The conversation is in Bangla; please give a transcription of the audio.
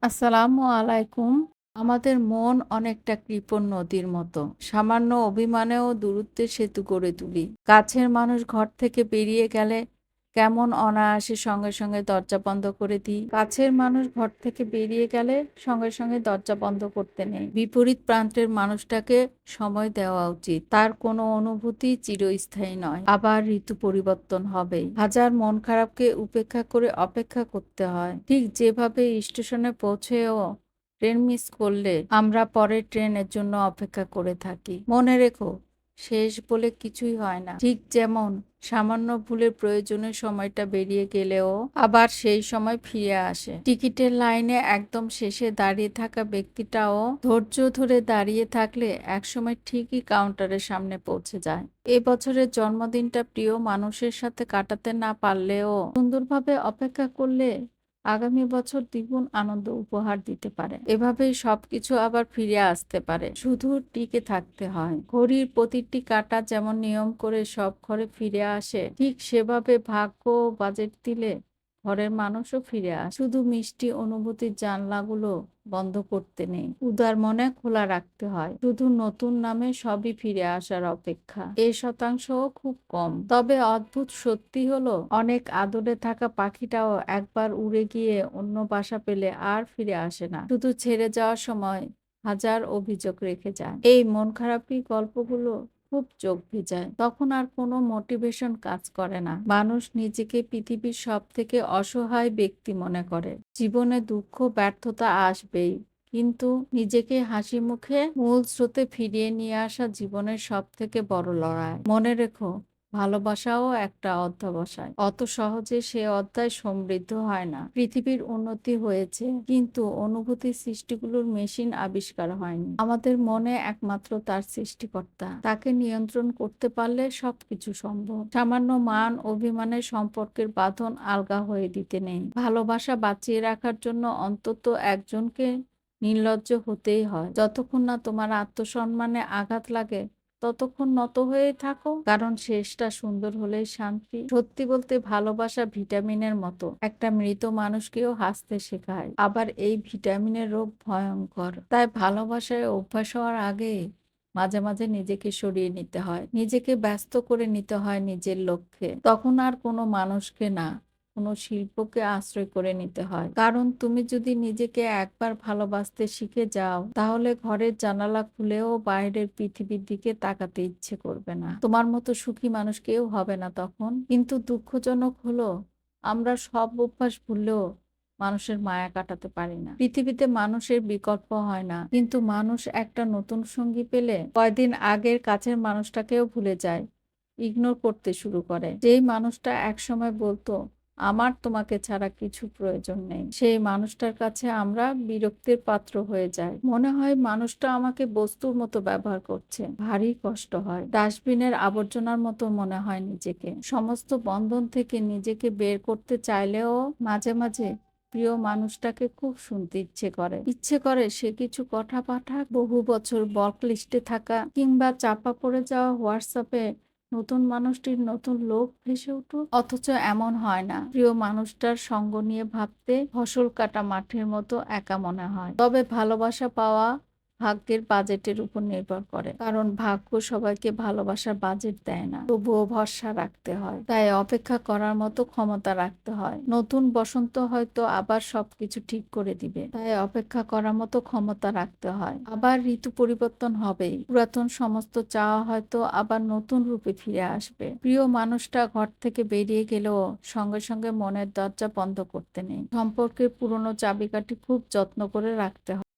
আসসালামু আলাইকুম। আমাদের মন অনেকটা কৃপণ নদীর মতো। সামান্য অভিমানেও দূরত্বের সেতু গড়ে তুলি। কাছের মানুষ ঘর থেকে বেরিয়ে গেলে কেমন অনায়াসে সঙ্গে সঙ্গে দরজা বন্ধ করে দিই। কাছের মানুষ ঘর থেকে বেরিয়ে গেলে সঙ্গে সঙ্গে দরজা বন্ধ করতে নেই। বিপরীত প্রান্তের মানুষটাকে সময় দেওয়া উচিত। তার কোনো অনুভূতি চিরস্থায়ী নয়। আবার ঋতু পরিবর্তন হবেই। হাজার মন খারাপকে উপেক্ষা করে অপেক্ষা করতে হয়। ঠিক যেভাবে স্টেশনে পৌঁছেও ট্রেন মিস করলে আমরা পরের ট্রেনের জন্য অপেক্ষা করে থাকি। মনে রেখো, শেষ বলে কিছুই হয় না। ঠিক যেমন সামান্য ভুলের প্রয়োজনে সময়টা বেরিয়ে গেলেও আবার সেই সময় ফিরে আসে। টিকিটের লাইনে একদম শেষে দাঁড়িয়ে থাকা ব্যক্তিটাও ধৈর্য ধরে দাঁড়িয়ে থাকলে একসময় ঠিকই কাউন্টারের সামনে পৌঁছে যায়। এবছরের জন্মদিনটা প্রিয় মানুষের সাথে কাটাতে না পারলেও সুন্দরভাবে অপেক্ষা করলে আগামী বছর দ্বিগুণ আনন্দ উপহার দিতে পারে। এভাবেই সবকিছু আবার ফিরে আসতে পারে। শুধু টিকে থাকতে হয়। ঘড়ির প্রতিটি কাঁটা যেমন নিয়ম করে সব ঘরে ফিরে আসে, ঠিক সেভাবে ভাগ্য ও বাজেট দিলে ঘরের মানুষও ফিরে আসে। শুধু মিষ্টি অনুভূতির জানলাগুলো বন্ধ করতে নেই, উদার মনে খোলা রাখতে হয়। শুধু নতুন নামে সবই ফিরে আসার অপেক্ষা। এই শতাংশও খুব কম। তবে অদ্ভুত সত্যি হলো, অনেক আদরে থাকা পাখিটাও একবার উড়ে গিয়ে অন্য বাসা পেলে আর ফিরে আসে না। শুধু ছেড়ে যাওয়ার সময় হাজার অভিযোগ রেখে যায়। এই মন খারাপি গল্পগুলো খুব চোখ ভিজায়। তখন আর কোনো মোটিভেশন কাজ করে না। মানুষ নিজেকে পৃথিবীর সব থেকে অসহায় ব্যক্তি মনে করে। জীবনে দুঃখ ব্যর্থতা আসবেই, কিন্তু নিজেকে হাসি মুখে মূল স্রোতে ফিরিয়ে নিয়ে আসা জীবনের সব থেকে বড় লড়াই। মনে রেখো, ভালোবাসাও একটা অধ্যবসায়। অত সহজে সে অধ্যায় সমৃদ্ধ হয় না। পৃথিবীর উন্নতি হয়েছে, কিন্তু অনুভূতির সৃষ্টিগুলোর মেশিন আবিষ্কার হয়নি। আমাদের মনে একমাত্র তার সৃষ্টিকর্তা। তাকে নিয়ন্ত্রণ করতে পারলে সবকিছু সম্ভব। সামান্য মান অভিমানের সম্পর্কের বাঁধন আলগা হয়ে দিতে নেই। ভালোবাসা বাঁচিয়ে রাখার জন্য অন্তত একজনকে নির্লজ্জ হতেই হয়। যতক্ষণ না তোমার আত্মসম্মানে আঘাত লাগে ততক্ষণ নত হয়েই থাকো, কারণ শেষটা সুন্দর হলেই শান্তি। সত্যি বলতে ভালোবাসা ভিটামিনের মতো, একটা মৃত মানুষকেও হাসতে শেখায়। আবার এই ভিটামিনের রোগ ভয়ঙ্কর। তাই ভালোবাসায় অভ্যাস হওয়ার আগে মাঝে মাঝে নিজেকে সরিয়ে নিতে হয়, নিজেকে ব্যস্ত করে নিতে হয় নিজের লক্ষ্যে। তখন আর কোনো মানুষকে না, কোনো শিল্পকে আশ্রয় করে নিতে হয়। কারণ তুমি যদি নিজেকে একবার ভালোবাসতে শিখে যাও, তাহলে ঘরের জানালা খুলেও বাইরের পৃথিবীর দিকে তাকাতে ইচ্ছে করবে না। তোমার মতো সুখী মানুষ কেউ হবে না তখন। কিন্তু দুঃখজনক হলো, আমরা সব অভ্যাস ভুললেও মানুষের মায়া কাটাতে পারি না। পৃথিবীতে মানুষের বিকল্প হয় না, কিন্তু মানুষ একটা নতুন সঙ্গী পেলে কয়দিন আগের কাছের মানুষটাকেও ভুলে যায়, ইগনোর করতে শুরু করে। যেই মানুষটা একসময় বলতো আমার তোমাকে ছাড়া কিছু প্রয়োজন নেই, সেই মানুষটার কাছে আমরা বিরক্তির পাত্র হয়ে যাই। মনে হয় মানুষটা আমাকে বস্তুর মতো ব্যবহার করছে। ভারী কষ্ট হয়। ডাস্টবিনের আবর্জনার মতো মনে হয় নিজেকে। সমস্ত বন্ধন থেকে নিজেকে বের করতে চাইলেও মাঝে মাঝে প্রিয় মানুষটাকে খুব শুনতে ইচ্ছে করে সে কিছু কথা পাঠাক, বহু বছর ব্লক লিস্টে থাকা কিংবা চাপা পড়ে যাওয়া হোয়াটসঅ্যাপে নতুন মানুষটির নতুন লোক ভেসে উঠুক। অথচ এমন হয় না। প্রিয় মানুষটার সঙ্গ নিয়ে ভাবতে ফসল কাটা মাঠের মতো একা মনে হয়। তবে ভালোবাসা পাওয়া ভাগ্যের বাজেটের উপর নির্ভর করে, কারণ ভাগ্য সবাইকে ভালোবাসার বাজেট দেয় না। তবুও ভরসা রাখতে হয়। তাই অপেক্ষা করার মতো ক্ষমতা রাখতে হয়। নতুন বসন্ত হয়তো আবার সবকিছু ঠিক করে দিবে, তাই অপেক্ষা করার মতো ক্ষমতা রাখতে হয়। আবার ঋতু পরিবর্তন হবেই। পুরাতন সমস্ত চাওয়া হয়তো আবার নতুন রূপে ফিরে আসবে। প্রিয় মানুষটা ঘর থেকে বেরিয়ে গেলেও সঙ্গে সঙ্গে মনের দরজা বন্ধ করতে নেই। সম্পর্কের পুরনো চাবিকাঠি খুব যত্ন করে রাখতে হয়।